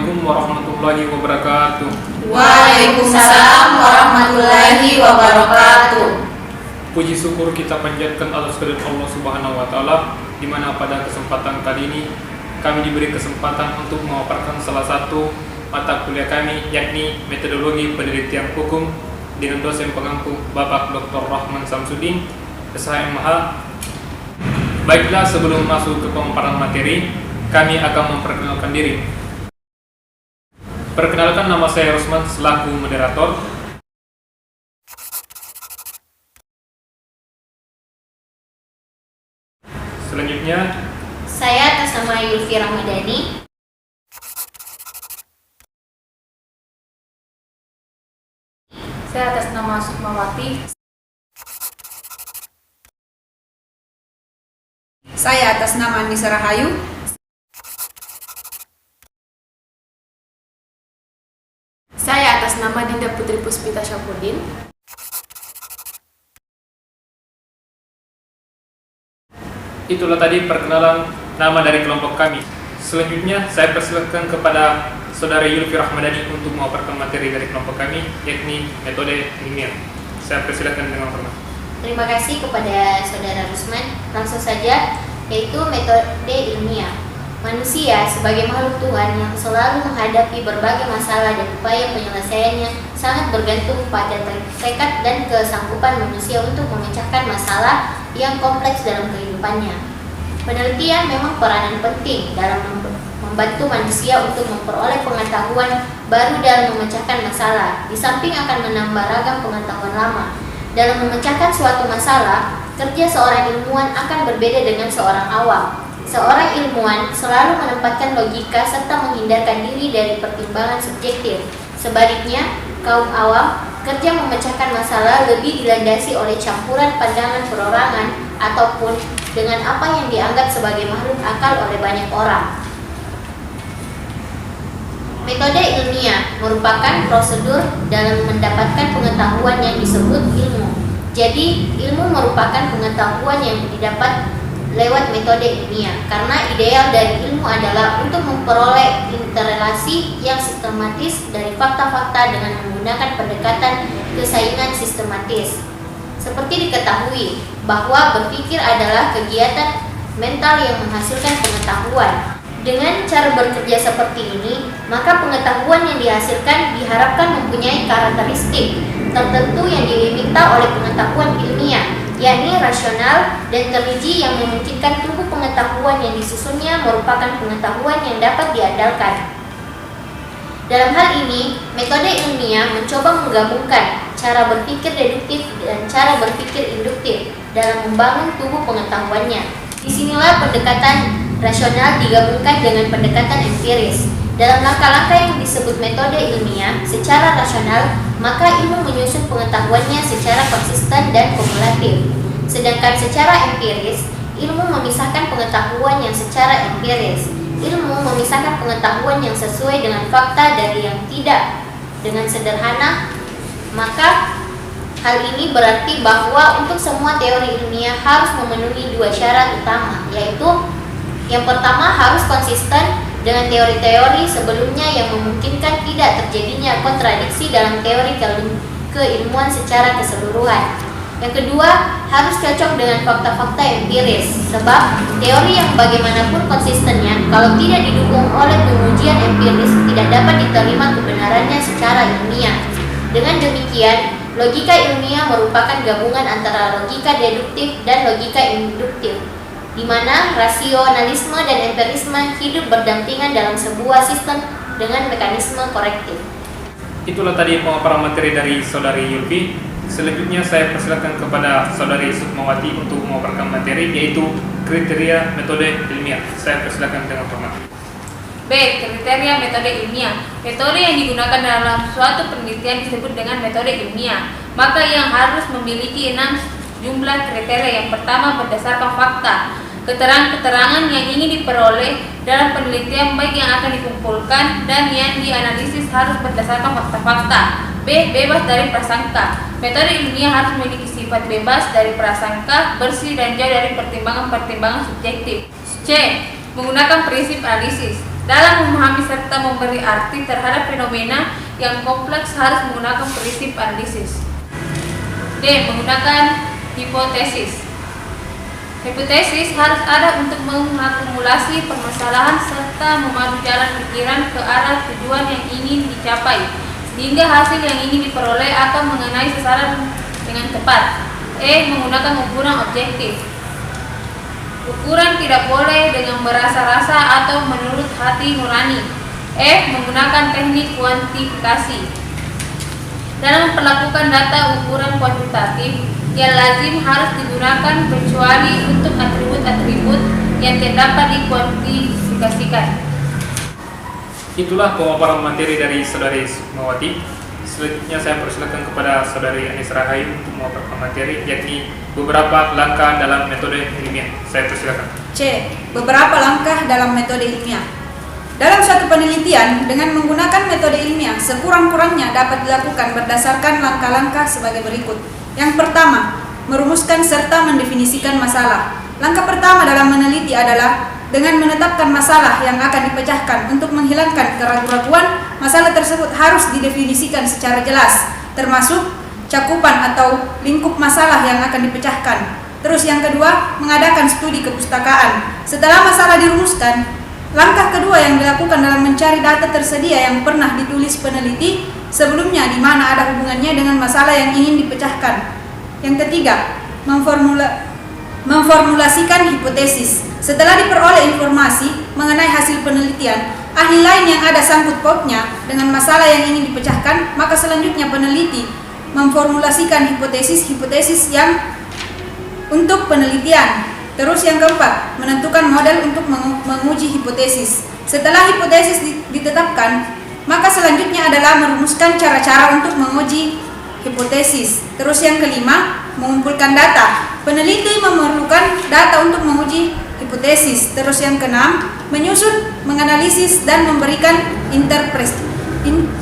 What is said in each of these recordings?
Assalamualaikum warahmatullahi wabarakatuh. Waalaikumsalam warahmatullahi wabarakatuh. Puji syukur kita panjatkan atas kehadirat Allah Subhanahu wa taala, di mana pada kesempatan kali ini kami diberi kesempatan untuk memaparkan salah satu mata kuliah kami, yakni metodologi penelitian hukum dengan dosen pengampu Bapak Dr. Rahman Samsudin, SHMH. Baiklah, sebelum masuk ke pemaparan materi, kami akan memperkenalkan diri. Perkenalkan, nama saya Rosman selaku moderator. Selanjutnya, Saya atas nama Yulfi Ramadhani. Saya atas nama Sukmawati. Saya atas nama Anissa Rahayu. Saya atas nama Dinda Putri Puspita Syafruddin. itulah tadi perkenalan nama dari kelompok kami. Selanjutnya, saya persilakan kepada Saudara Yulfi Ramadhani untuk memaparkan materi dari kelompok kami, yakni metode ilmiah. Saya persilakan dengan hormat. Terima kasih kepada Saudara Rusman. Langsung saja, yaitu metode ilmiah. Manusia sebagai makhluk Tuhan yang selalu menghadapi berbagai masalah dan upaya penyelesaiannya sangat bergantung pada tekad dan kesanggupan manusia untuk memecahkan masalah yang kompleks dalam kehidupannya. Penelitian memang peranan penting dalam membantu manusia untuk memperoleh pengetahuan baru dalam memecahkan masalah, di samping akan menambah ragam pengetahuan lama. Dalam memecahkan suatu masalah, kerja seorang ilmuwan akan berbeda dengan seorang awam. Seorang ilmuwan selalu menempatkan logika serta menghindarkan diri dari pertimbangan subjektif. Sebaliknya, kaum awam kerja memecahkan masalah lebih dilandasi oleh campuran pandangan perorangan ataupun dengan apa yang dianggap sebagai makhluk akal oleh banyak orang. Metode ilmiah merupakan prosedur dalam mendapatkan pengetahuan yang disebut ilmu. Jadi, ilmu merupakan pengetahuan yang didapat lewat metode ilmiah, karena ideal dari ilmu adalah untuk memperoleh interrelasi yang sistematis dari fakta-fakta dengan menggunakan pendekatan kesaingan sistematis. Seperti diketahui bahwa berpikir adalah kegiatan mental yang menghasilkan pengetahuan. Dengan cara bekerja seperti ini, maka pengetahuan yang dihasilkan diharapkan mempunyai karakteristik tertentu yang diminta oleh pengetahuan ilmiah, yakni rasional dan teriji yang memungkinkan tubuh pengetahuan yang disusunnya merupakan pengetahuan yang dapat diandalkan. Dalam hal ini, metode ilmiah mencoba menggabungkan cara berpikir deduktif dan cara berpikir induktif dalam membangun tubuh pengetahuannya. Disinilah pendekatan rasional digabungkan dengan pendekatan empiris. Dalam langkah-langkah yang disebut metode ilmiah secara rasional, maka ilmu menyusun pengetahuannya secara konsisten dan kumulatif. Sedangkan secara empiris, ilmu memisahkan pengetahuan yang secara empiris. Ilmu memisahkan pengetahuan yang sesuai dengan fakta dari yang tidak. Dengan sederhana, maka hal ini berarti bahwa untuk semua teori ilmiah harus memenuhi dua syarat utama, yaitu yang pertama harus konsisten dengan teori-teori sebelumnya yang memungkinkan tidak terjadinya kontradiksi dalam teori keilmuan secara keseluruhan. Yang kedua, harus cocok dengan fakta-fakta empiris, sebab teori yang bagaimanapun konsistennya, kalau tidak didukung oleh pengujian empiris, tidak dapat diterima kebenarannya secara ilmiah. Dengan demikian, logika ilmiah merupakan gabungan antara logika deduktif dan logika induktif, di mana rasionalisme dan empirisme hidup berdampingan dalam sebuah sistem dengan mekanisme korektif. Itulah tadi pemaparan materi dari Saudari Yulfi. Selanjutnya, saya persilakan kepada Saudari Sukmawati untuk memaparkan materi, yaitu kriteria metode ilmiah. Saya persilakan dengan hormat. B. Kriteria metode ilmiah. Metode yang digunakan dalam suatu penelitian disebut dengan metode ilmiah. Maka yang harus memiliki 6 jumlah kriteria. Yang pertama, berdasarkan fakta. Keterangan-keterangan yang ingin diperoleh dalam penelitian baik yang akan dikumpulkan dan yang dianalisis harus berdasarkan fakta-fakta. B. Bebas dari prasangka. Metode ilmiah harus memiliki sifat bebas dari prasangka, bersih dan jauh dari pertimbangan-pertimbangan subjektif. C. Menggunakan prinsip analisis. Dalam memahami serta memberi arti terhadap fenomena yang kompleks harus menggunakan prinsip analisis. D. Menggunakan hipotesis. Hipotesis harus ada untuk mengakumulasi permasalahan serta memadu jalan pikiran ke arah tujuan yang ingin dicapai, sehingga hasil yang ingin diperoleh akan mengenai sasaran dengan tepat. E. Menggunakan ukuran objektif. Ukuran tidak boleh dengan berasa-rasa atau menurut hati nurani. F. Menggunakan teknik kuantifikasi. Dalam memperlakukan data ukuran kuantitatif, yang lazim harus digunakan kecuali untuk atribut-atribut yang tidak dapat dikuantifikasikan. Itulah pemaparan materi dari Saudari Sukmawati. Selanjutnya saya persilakan kepada Saudari Anissa Rahayu untuk memaparkan materi, yakni beberapa langkah dalam metode ilmiah. Saya persilakan. C. Beberapa langkah dalam metode ilmiah. Dalam suatu penelitian dengan menggunakan metode ilmiah, sekurang-kurangnya dapat dilakukan berdasarkan langkah-langkah sebagai berikut. Yang pertama, merumuskan serta mendefinisikan masalah. Langkah pertama dalam meneliti adalah dengan menetapkan masalah yang akan dipecahkan. Untuk menghilangkan keraguan-raguan, masalah tersebut harus didefinisikan secara jelas, termasuk cakupan atau lingkup masalah yang akan dipecahkan. Terus yang kedua, mengadakan studi kepustakaan. Setelah masalah dirumuskan, langkah kedua yang dilakukan dalam mencari data tersedia yang pernah ditulis peneliti sebelumnya di mana ada hubungannya dengan masalah yang ingin dipecahkan. Yang ketiga, memformulasikan hipotesis. Setelah diperoleh informasi mengenai hasil penelitian, ahli lain yang ada sangkut pautnya dengan masalah yang ingin dipecahkan, maka selanjutnya peneliti memformulasikan hipotesis-hipotesis yang untuk penelitian. Terus yang keempat, menentukan model untuk menguji hipotesis. Setelah hipotesis ditetapkan, maka selanjutnya adalah merumuskan cara-cara untuk menguji hipotesis. Terus yang kelima, mengumpulkan data. Peneliti memerlukan data untuk menguji hipotesis. Terus yang keenam, menyusun, menganalisis, dan memberikan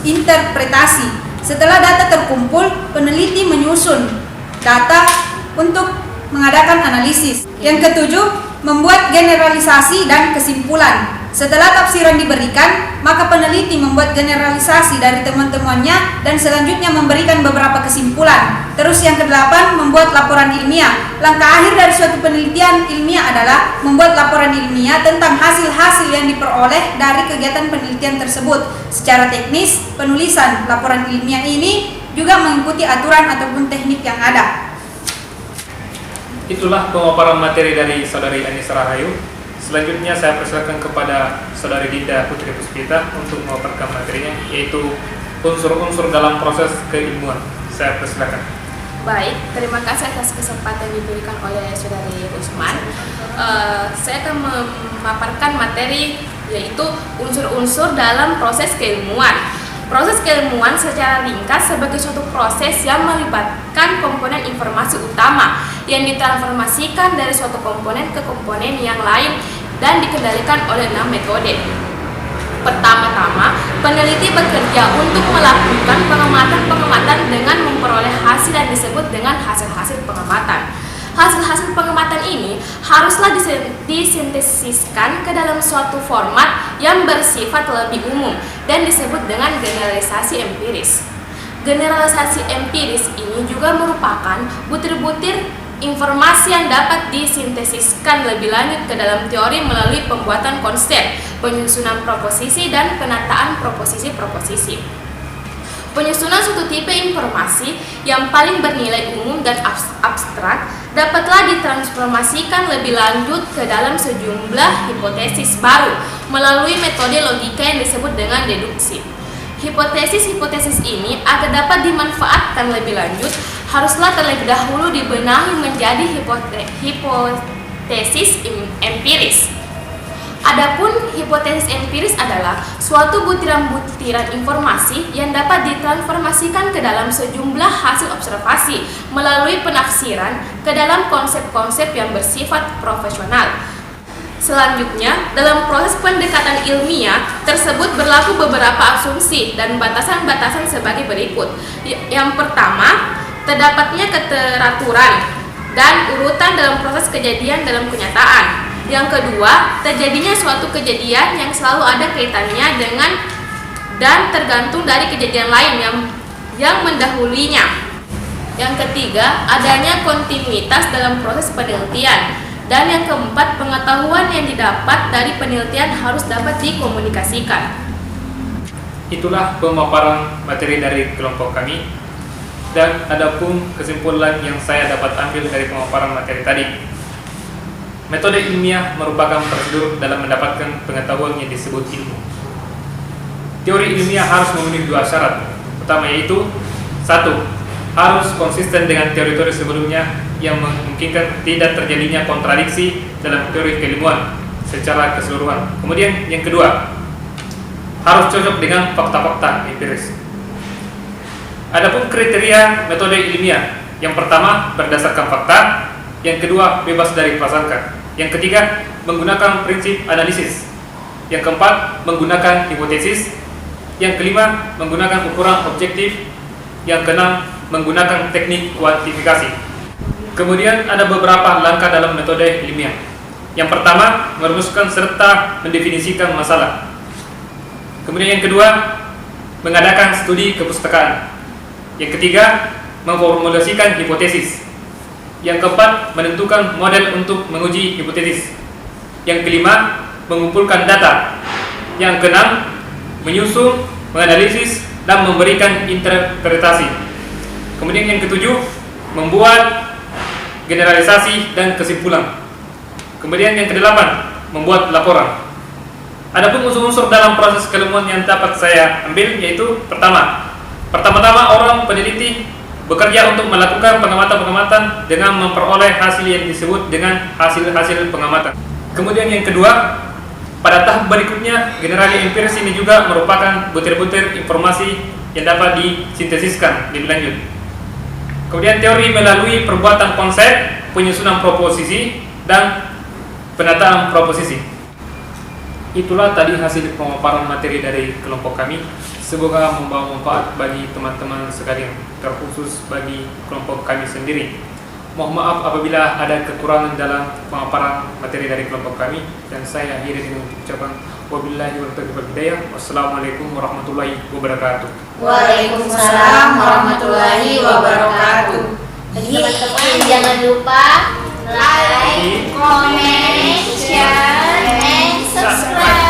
interpretasi. Setelah data terkumpul, peneliti menyusun data untuk mengadakan analisis. Yang ketujuh, membuat generalisasi dan kesimpulan. Setelah tafsiran diberikan, maka peneliti membuat generalisasi dari teman-temannya dan selanjutnya memberikan beberapa kesimpulan. Terus yang kedelapan, membuat laporan ilmiah. Langkah akhir dari suatu penelitian ilmiah adalah membuat laporan ilmiah tentang hasil-hasil yang diperoleh dari kegiatan penelitian tersebut. Secara teknis, penulisan laporan ilmiah ini juga mengikuti aturan ataupun teknik yang ada. Itulah pemaparan materi dari Saudari Anissa Rahayu. Selanjutnya saya persilakan kepada Saudari Dinda Putri Puspita untuk memaparkan materinya, yaitu unsur-unsur dalam proses keilmuan. Saya persilakan. Baik, terima kasih atas kesempatan diberikan oleh Saudari Usman. Saya akan memaparkan materi yaitu unsur-unsur dalam proses keilmuan. Proses keilmuan secara ringkas sebagai suatu proses yang melibatkan komponen informasi utama yang ditransformasikan dari suatu komponen ke komponen yang lain dan dikendalikan oleh 6 metode. Pertama-tama, peneliti bekerja untuk melakukan pengamatan-pengamatan dengan memperoleh hasil yang disebut dengan hasil-hasil pengamatan. Hasil-hasil pengamatan ini haruslah disintesiskan ke dalam suatu format yang bersifat lebih umum dan disebut dengan generalisasi empiris. Generalisasi empiris ini juga merupakan butir-butir informasi yang dapat disintesiskan lebih lanjut ke dalam teori melalui pembuatan konsep, penyusunan proposisi, dan penataan proposisi-proposisi. Penyusunan suatu tipe informasi yang paling bernilai umum dan abstrak dapatlah ditransformasikan lebih lanjut ke dalam sejumlah hipotesis baru melalui metode logika yang disebut dengan deduksi. Hipotesis-hipotesis ini agar dapat dimanfaatkan lebih lanjut haruslah terlebih dahulu dibenahi menjadi hipotesis empiris. Adapun hipotesis empiris adalah suatu butiran-butiran informasi yang dapat ditransformasikan ke dalam sejumlah hasil observasi melalui penafsiran ke dalam konsep-konsep yang bersifat profesional. Selanjutnya, dalam proses pendekatan ilmiah tersebut berlaku beberapa asumsi dan batasan-batasan sebagai berikut. Yang pertama, terdapatnya keteraturan dan urutan dalam proses kejadian dalam kenyataan. Yang kedua, terjadinya suatu kejadian yang selalu ada kaitannya dengan dan tergantung dari kejadian lain yang mendahulunya. Yang ketiga, adanya kontinuitas dalam proses penelitian. Dan yang keempat, pengetahuan yang didapat dari penelitian harus dapat dikomunikasikan. Itulah pemaparan materi dari kelompok kami. Dan adapun kesimpulan yang saya dapat ambil dari pemaparan materi tadi. Metode ilmiah merupakan prosedur dalam mendapatkan pengetahuan yang disebut ilmu. Teori ilmiah harus memenuhi 2 syarat. Pertama yaitu 1. Harus konsisten dengan teori-teori sebelumnya yang memungkinkan tidak terjadinya kontradiksi dalam teori keilmuan secara keseluruhan. Kemudian yang kedua, harus cocok dengan fakta-fakta empiris. Adapun kriteria metode ilmiah, yang pertama berdasarkan fakta, yang kedua bebas dari prasangka, yang ketiga menggunakan prinsip analisis, yang keempat menggunakan hipotesis, yang kelima menggunakan ukuran objektif, yang keenam menggunakan teknik kuantifikasi. Kemudian ada beberapa langkah dalam metode ilmiah. Yang pertama, merumuskan serta mendefinisikan masalah. Kemudian yang kedua, mengadakan studi kepustakaan. Yang ketiga, memformulasikan hipotesis. Yang keempat, menentukan model untuk menguji hipotesis. Yang kelima, mengumpulkan data. Yang keenam, menyusun, menganalisis, dan memberikan interpretasi. Kemudian yang ketujuh, membuat generalisasi dan kesimpulan. Kemudian yang kedelapan, membuat laporan. Adapun unsur-unsur dalam proses keilmuan yang dapat saya ambil yaitu pertama-tama orang peneliti bekerja untuk melakukan pengamatan-pengamatan dengan memperoleh hasil yang disebut dengan hasil-hasil pengamatan. Kemudian yang kedua, pada tahap berikutnya, generasi empiris ini juga merupakan butir-butir informasi yang dapat disintesiskan lebih lanjut. Kemudian teori melalui perbuatan konsep, penyusunan proposisi, dan penataan proposisi. Itulah tadi hasil pemaparan materi dari kelompok kami. Semoga membawa manfaat bagi teman-teman sekalian, terkhusus bagi kelompok kami sendiri. Mohon maaf apabila ada kekurangan dalam pemaparan materi dari kelompok kami, dan saya akhiri dengan ucapan wabillahi warahmatullahi wabarakatuh. Wassalamualaikum warahmatullahi wabarakatuh. Waalaikumsalam warahmatullahi wabarakatuh. Jadi teman-teman jangan lupa like, comment, share, and subscribe.